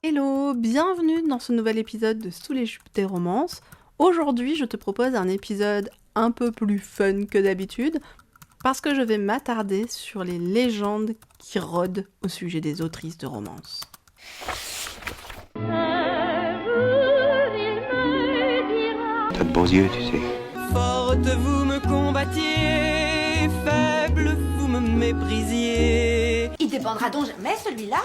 Hello, bienvenue dans ce nouvel épisode de Sous les jupes des romances. Aujourd'hui, je te propose un épisode un peu plus fun que d'habitude parce que je vais m'attarder sur les légendes qui rôdent au sujet des autrices de romances. T'as de beaux yeux, tu sais. Forte, vous me combattiez, faible, vous me méprisiez. Il dépendra donc jamais celui-là?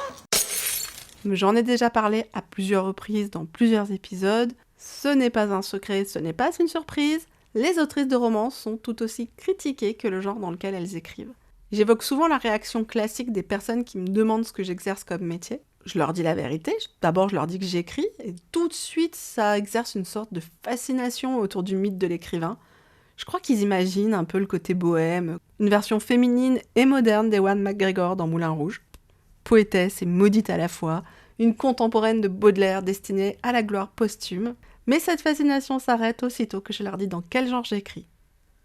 J'en ai déjà parlé à plusieurs reprises dans plusieurs épisodes. Ce n'est pas un secret, ce n'est pas une surprise. Les autrices de romances sont tout aussi critiquées que le genre dans lequel elles écrivent. J'évoque souvent la réaction classique des personnes qui me demandent ce que j'exerce comme métier. Je leur dis la vérité, d'abord je leur dis que j'écris, et tout de suite ça exerce une sorte de fascination autour du mythe de l'écrivain. Je crois qu'ils imaginent un peu le côté bohème, une version féminine et moderne d'Ewan McGregor dans Moulin Rouge. Poétesse et maudite à la fois, une contemporaine de Baudelaire destinée à la gloire posthume. Mais cette fascination s'arrête aussitôt que je leur dis dans quel genre j'écris.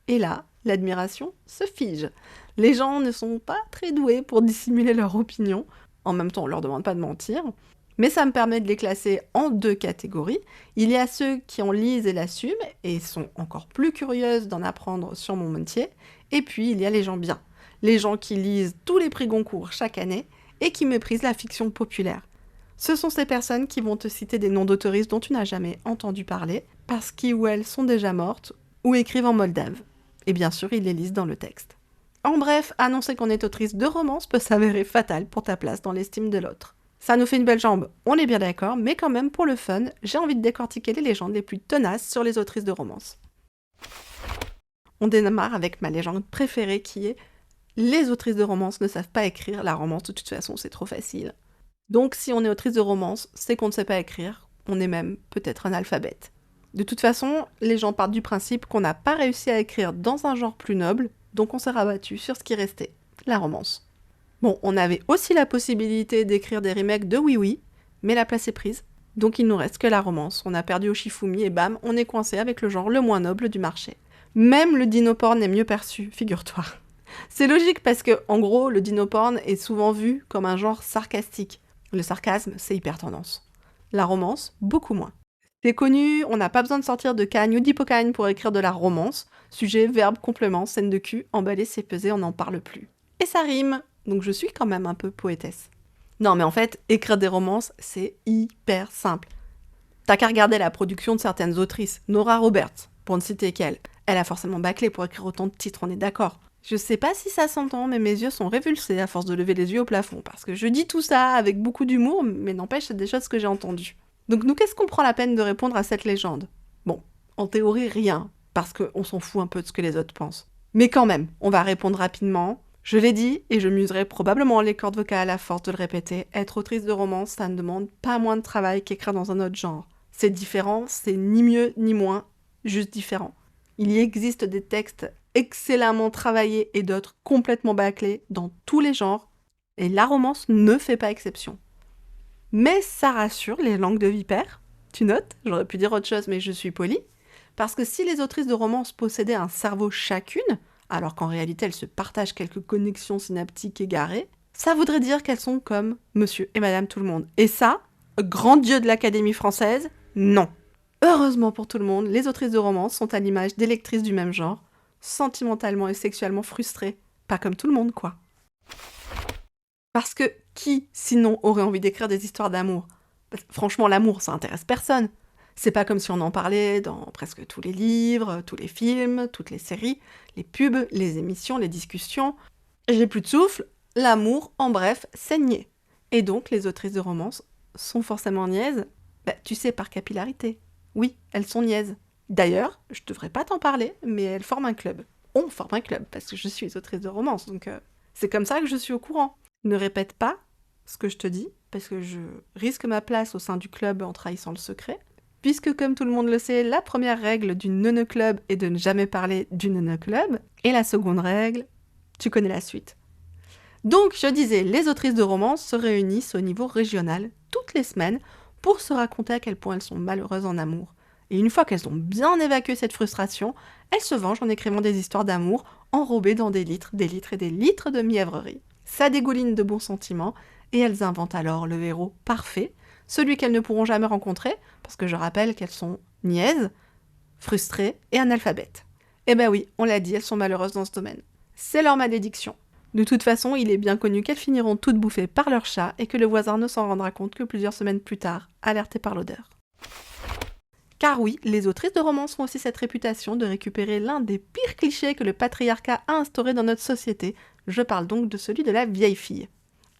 Et là, l'admiration se fige. Les gens ne sont pas très doués pour dissimuler leur opinion. En même temps, on leur demande pas de mentir. Mais ça me permet de les classer en deux catégories. Il y a ceux qui en lisent et l'assument et sont encore plus curieuses d'en apprendre sur mon métier. Et puis, il y a les gens bien. Les gens qui lisent tous les prix Goncourt chaque année et qui méprisent la fiction populaire. Ce sont ces personnes qui vont te citer des noms d'auteuristes dont tu n'as jamais entendu parler, parce qu'ils ou elles sont déjà mortes, ou écrivent en moldave. Et bien sûr, ils les lisent dans le texte. En bref, annoncer qu'on est autrice de romance peut s'avérer fatal pour ta place dans l'estime de l'autre. Ça nous fait une belle jambe, on est bien d'accord, mais quand même, pour le fun, j'ai envie de décortiquer les légendes les plus tenaces sur les autrices de romance. On démarre avec ma légende préférée qui est « Les autrices de romance ne savent pas écrire, la romance de toute façon c'est trop facile ». Donc si on est autrice de romance, c'est qu'on ne sait pas écrire, on est même peut-être analphabète. De toute façon, les gens partent du principe qu'on n'a pas réussi à écrire dans un genre plus noble, donc on s'est rabattu sur ce qui restait, la romance. Bon, on avait aussi la possibilité d'écrire des remakes de Oui Oui, mais la place est prise, donc il nous reste que la romance. On a perdu au Shifumi et bam, on est coincé avec le genre le moins noble du marché. Même le dinoporn est mieux perçu, figure-toi. C'est logique parce que, en gros, le dinoporn est souvent vu comme un genre sarcastique. Le sarcasme, c'est hyper tendance. La romance, beaucoup moins. C'est connu, on n'a pas besoin de sortir de Cagne ou d'Hippocagne pour écrire de la romance. Sujet, verbe, complément, scène de cul, emballé, c'est pesé, on n'en parle plus. Et ça rime, donc je suis quand même un peu poétesse. Non mais en fait, écrire des romances, c'est hyper simple. T'as qu'à regarder la production de certaines autrices. Nora Roberts, pour ne citer qu'elle. Elle a forcément bâclé pour écrire autant de titres, on est d'accord. Je sais pas si ça s'entend, mais mes yeux sont révulsés à force de lever les yeux au plafond, parce que je dis tout ça avec beaucoup d'humour, mais n'empêche, c'est des choses que j'ai entendues. Donc nous, qu'est-ce qu'on prend la peine de répondre à cette légende? Bon, en théorie, rien, parce qu'on s'en fout un peu de ce que les autres pensent. Mais quand même, on va répondre rapidement. Je l'ai dit, et je m'userai probablement les cordes vocales à force de le répéter, être autrice de romance, ça ne demande pas moins de travail qu'écrire dans un autre genre. C'est différent, c'est ni mieux ni moins, juste différent. Il y existe des textes excellemment travaillés et d'autres complètement bâclés dans tous les genres, et la romance ne fait pas exception. Mais ça rassure les langues de vipère. Tu notes? J'aurais pu dire autre chose, mais je suis polie. Parce que si les autrices de romance possédaient un cerveau chacune, alors qu'en réalité elles se partagent quelques connexions synaptiques égarées, ça voudrait dire qu'elles sont comme Monsieur et Madame Tout-le-Monde. Et ça, grand Dieu de l'Académie française, non. Heureusement pour tout le monde, les autrices de romance sont à l'image des lectrices du même genre, sentimentalement et sexuellement frustrées. Pas comme tout le monde, quoi. Parce que qui, sinon, aurait envie d'écrire des histoires d'amour? Franchement, l'amour, ça intéresse personne. C'est pas comme si on en parlait dans presque tous les livres, tous les films, toutes les séries, les pubs, les émissions, les discussions. J'ai plus de souffle, l'amour, en bref, c'est niais. Et donc, les autrices de romance sont forcément niaises? Tu sais, par capillarité. Oui, elles sont niaises. D'ailleurs, je devrais pas t'en parler, mais elles forment un club. On forme un club, parce que je suis autrice de romance, donc c'est comme ça que je suis au courant. Ne répète pas ce que je te dis, parce que je risque ma place au sein du club en trahissant le secret, puisque comme tout le monde le sait, la première règle du Nene Club est de ne jamais parler du Nene Club, et la seconde règle, tu connais la suite. Donc, je disais, les autrices de romance se réunissent au niveau régional toutes les semaines pour se raconter à quel point elles sont malheureuses en amour. Et une fois qu'elles ont bien évacué cette frustration, elles se vengent en écrivant des histoires d'amour enrobées dans des litres et des litres de mièvrerie. Ça dégouline de bons sentiments, et elles inventent alors le héros parfait, celui qu'elles ne pourront jamais rencontrer, parce que je rappelle qu'elles sont niaises, frustrées et analphabètes. Eh ben oui, on l'a dit, elles sont malheureuses dans ce domaine. C'est leur malédiction. De toute façon, il est bien connu qu'elles finiront toutes bouffées par leur chat et que le voisin ne s'en rendra compte que plusieurs semaines plus tard, alerté par l'odeur. Car oui, les autrices de romans ont aussi cette réputation de récupérer l'un des pires clichés que le patriarcat a instauré dans notre société. Je parle donc de celui de la vieille fille.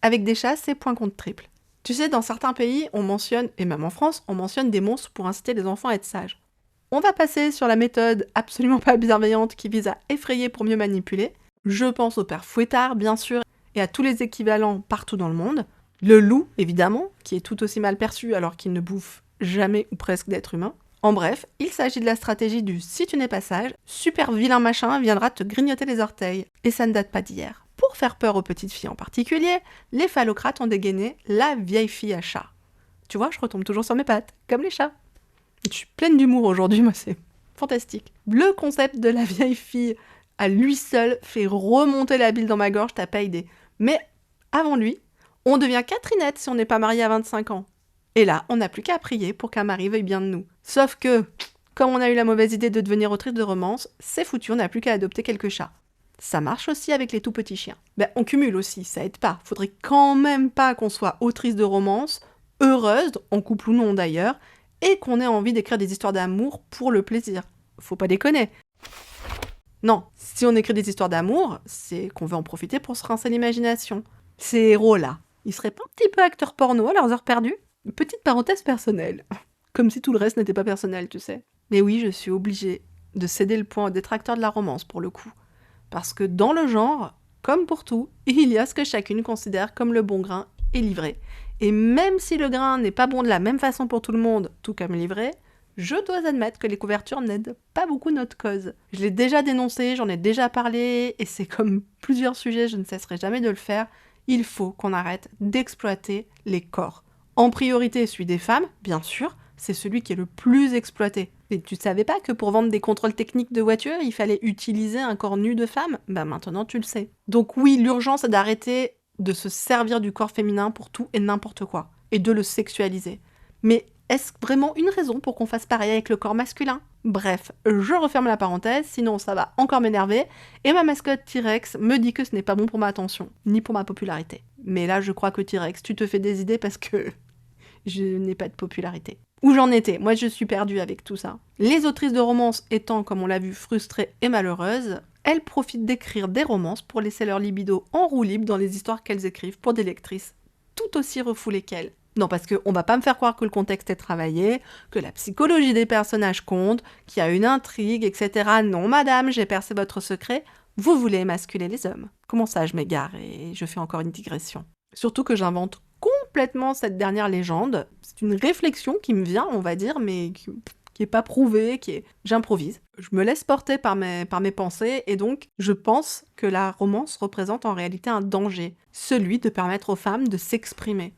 Avec des chats, c'est point contre triple. Tu sais, dans certains pays, on mentionne, et même en France, on mentionne des monstres pour inciter les enfants à être sages. On va passer sur la méthode absolument pas bienveillante qui vise à effrayer pour mieux manipuler. Je pense au père Fouettard, bien sûr, et à tous les équivalents partout dans le monde. Le loup, évidemment, qui est tout aussi mal perçu alors qu'il ne bouffe jamais ou presque d'êtres humains. En bref, il s'agit de la stratégie du « si tu n'es pas sage, super vilain machin viendra te grignoter les orteils ». Et ça ne date pas d'hier. Pour faire peur aux petites filles en particulier, les phallocrates ont dégainé la vieille fille à chat. Tu vois, je retombe toujours sur mes pattes, comme les chats. Je suis pleine d'humour aujourd'hui, moi c'est fantastique. Le concept de la vieille fille à lui seul fait remonter la bile dans ma gorge, t'as pas idée. Mais avant lui, on devient Catherinette si on n'est pas marié à 25 ans. Et là, on n'a plus qu'à prier pour qu'un mari veuille bien de nous. Sauf que, comme on a eu la mauvaise idée de devenir autrice de romance, c'est foutu, on n'a plus qu'à adopter quelques chats. Ça marche aussi avec les tout petits chiens. On cumule aussi, ça aide pas. Faudrait quand même pas qu'on soit autrice de romance, heureuse, en couple ou non d'ailleurs, et qu'on ait envie d'écrire des histoires d'amour pour le plaisir. Faut pas déconner. Non, si on écrit des histoires d'amour, c'est qu'on veut en profiter pour se rincer l'imagination. Ces héros-là, ils seraient pas un petit peu acteurs porno à leurs heures perdues ? Une petite parenthèse personnelle. Comme si tout le reste n'était pas personnel, tu sais. Mais oui, je suis obligée de céder le point aux détracteurs de la romance, pour le coup. Parce que dans le genre, comme pour tout, il y a ce que chacune considère comme le bon grain et livré. Et même si le grain n'est pas bon de la même façon pour tout le monde, tout comme livré, je dois admettre que les couvertures n'aident pas beaucoup notre cause. Je l'ai déjà dénoncé, j'en ai déjà parlé, et c'est comme plusieurs sujets, je ne cesserai jamais de le faire. Il faut qu'on arrête d'exploiter les corps. En priorité, celui des femmes, bien sûr, c'est celui qui est le plus exploité. Et tu savais pas que pour vendre des contrôles techniques de voiture, il fallait utiliser un corps nu de femme ? Maintenant tu le sais. Donc oui, l'urgence est d'arrêter de se servir du corps féminin pour tout et n'importe quoi, et de le sexualiser. Mais est-ce vraiment une raison pour qu'on fasse pareil avec le corps masculin ? Bref, je referme la parenthèse, sinon ça va encore m'énerver, et ma mascotte T-Rex me dit que ce n'est pas bon pour ma attention, ni pour ma popularité. Mais là, je crois que T-Rex, tu te fais des idées parce que je n'ai pas de popularité. Où j'en étais ? Moi, je suis perdue avec tout ça. Les autrices de romances étant, comme on l'a vu, frustrées et malheureuses, elles profitent d'écrire des romances pour laisser leur libido en roue libre dans les histoires qu'elles écrivent pour des lectrices tout aussi refoulées qu'elles. Non, parce qu'on va pas me faire croire que le contexte est travaillé, que la psychologie des personnages compte, qu'il y a une intrigue, etc. Non, madame, j'ai percé votre secret. Vous voulez émasculer les hommes. Comment ça, je m'égare et je fais encore une digression. Surtout que j'invente complètement cette dernière légende. C'est une réflexion qui me vient, on va dire, mais qui est pas prouvée, J'improvise. Je me laisse porter par mes pensées, et donc je pense que la romance représente en réalité un danger, celui de permettre aux femmes de s'exprimer.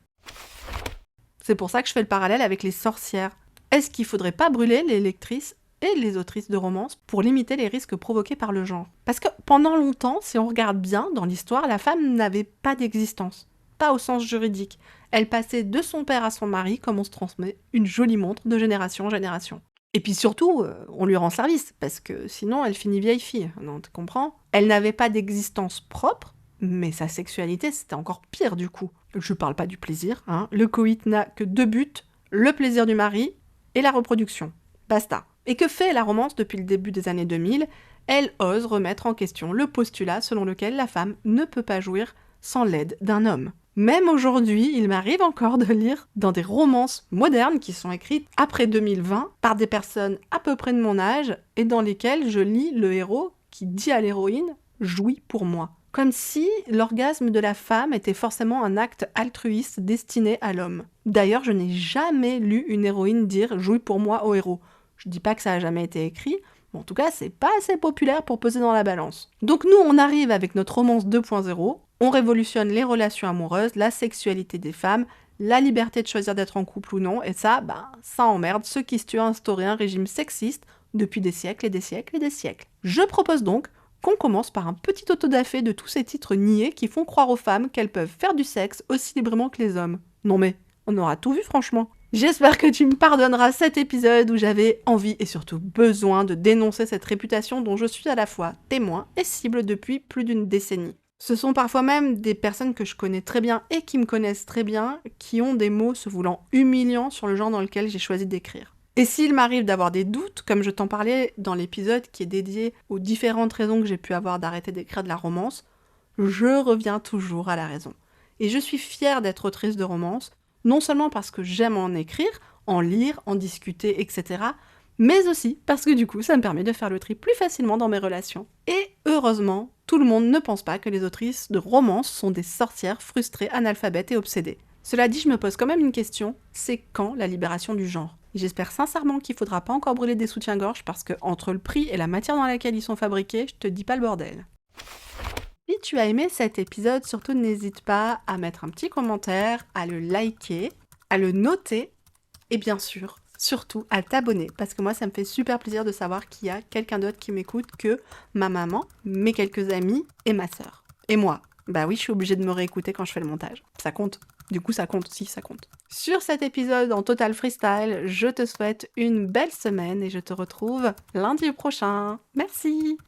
C'est pour ça que je fais le parallèle avec les sorcières. Est-ce qu'il faudrait pas brûler les lectrices et les autrices de romances pour limiter les risques provoqués par le genre ? Parce que pendant longtemps, si on regarde bien dans l'histoire, la femme n'avait pas d'existence. Pas au sens juridique. Elle passait de son père à son mari comme on se transmet une jolie montre de génération en génération. Et puis surtout, on lui rend service, parce que sinon elle finit vieille fille. Non, tu comprends ? Elle n'avait pas d'existence propre, mais sa sexualité, c'était encore pire du coup. Je parle pas du plaisir, hein. Le coït n'a que 2 buts, le plaisir du mari et la reproduction. Basta. Et que fait la romance depuis le début des années 2000 ? Elle ose remettre en question le postulat selon lequel la femme ne peut pas jouir sans l'aide d'un homme. Même aujourd'hui, il m'arrive encore de lire dans des romances modernes qui sont écrites après 2020 par des personnes à peu près de mon âge et dans lesquelles je lis le héros qui dit à l'héroïne « jouis pour moi ». Comme si l'orgasme de la femme était forcément un acte altruiste destiné à l'homme. D'ailleurs, je n'ai jamais lu une héroïne dire « jouis pour moi » au héros. Je dis pas que ça a jamais été écrit, mais en tout cas, c'est pas assez populaire pour peser dans la balance. Donc nous, on arrive avec notre romance 2.0, on révolutionne les relations amoureuses, la sexualité des femmes, la liberté de choisir d'être en couple ou non, et ça emmerde ceux qui se tuent à instaurer un régime sexiste depuis des siècles et des siècles et des siècles. Je propose donc qu'on commence par un petit autodafé de tous ces titres niais qui font croire aux femmes qu'elles peuvent faire du sexe aussi librement que les hommes. Non mais, On aura tout vu franchement. J'espère que tu me pardonneras cet épisode où j'avais envie et surtout besoin de dénoncer cette réputation dont je suis à la fois témoin et cible depuis plus d'une décennie. Ce sont parfois même des personnes que je connais très bien et qui me connaissent très bien qui ont des mots se voulant humiliants sur le genre dans lequel j'ai choisi d'écrire. Et s'il m'arrive d'avoir des doutes, comme je t'en parlais dans l'épisode qui est dédié aux différentes raisons que j'ai pu avoir d'arrêter d'écrire de la romance, je reviens toujours à la raison. Et je suis fière d'être autrice de romance, non seulement parce que j'aime en écrire, en lire, en discuter, etc., mais aussi parce que du coup, ça me permet de faire le tri plus facilement dans mes relations. Et heureusement, tout le monde ne pense pas que les autrices de romance sont des sorcières frustrées, analphabètes et obsédées. Cela dit, je me pose quand même une question, c'est quand la libération du genre ? J'espère sincèrement qu'il faudra pas encore brûler des soutiens-gorge parce que entre le prix et la matière dans laquelle ils sont fabriqués, je te dis pas le bordel. Si tu as aimé cet épisode, surtout n'hésite pas à mettre un petit commentaire, à le liker, à le noter et bien sûr, surtout à t'abonner parce que moi ça me fait super plaisir de savoir qu'il y a quelqu'un d'autre qui m'écoute que ma maman, mes quelques amis et ma sœur. Et moi, bah oui, je suis obligée de me réécouter quand je fais le montage. Ça compte. Du coup, ça compte, si, ça compte. Sur cet épisode en total freestyle, je te souhaite une belle semaine et je te retrouve lundi prochain. Merci!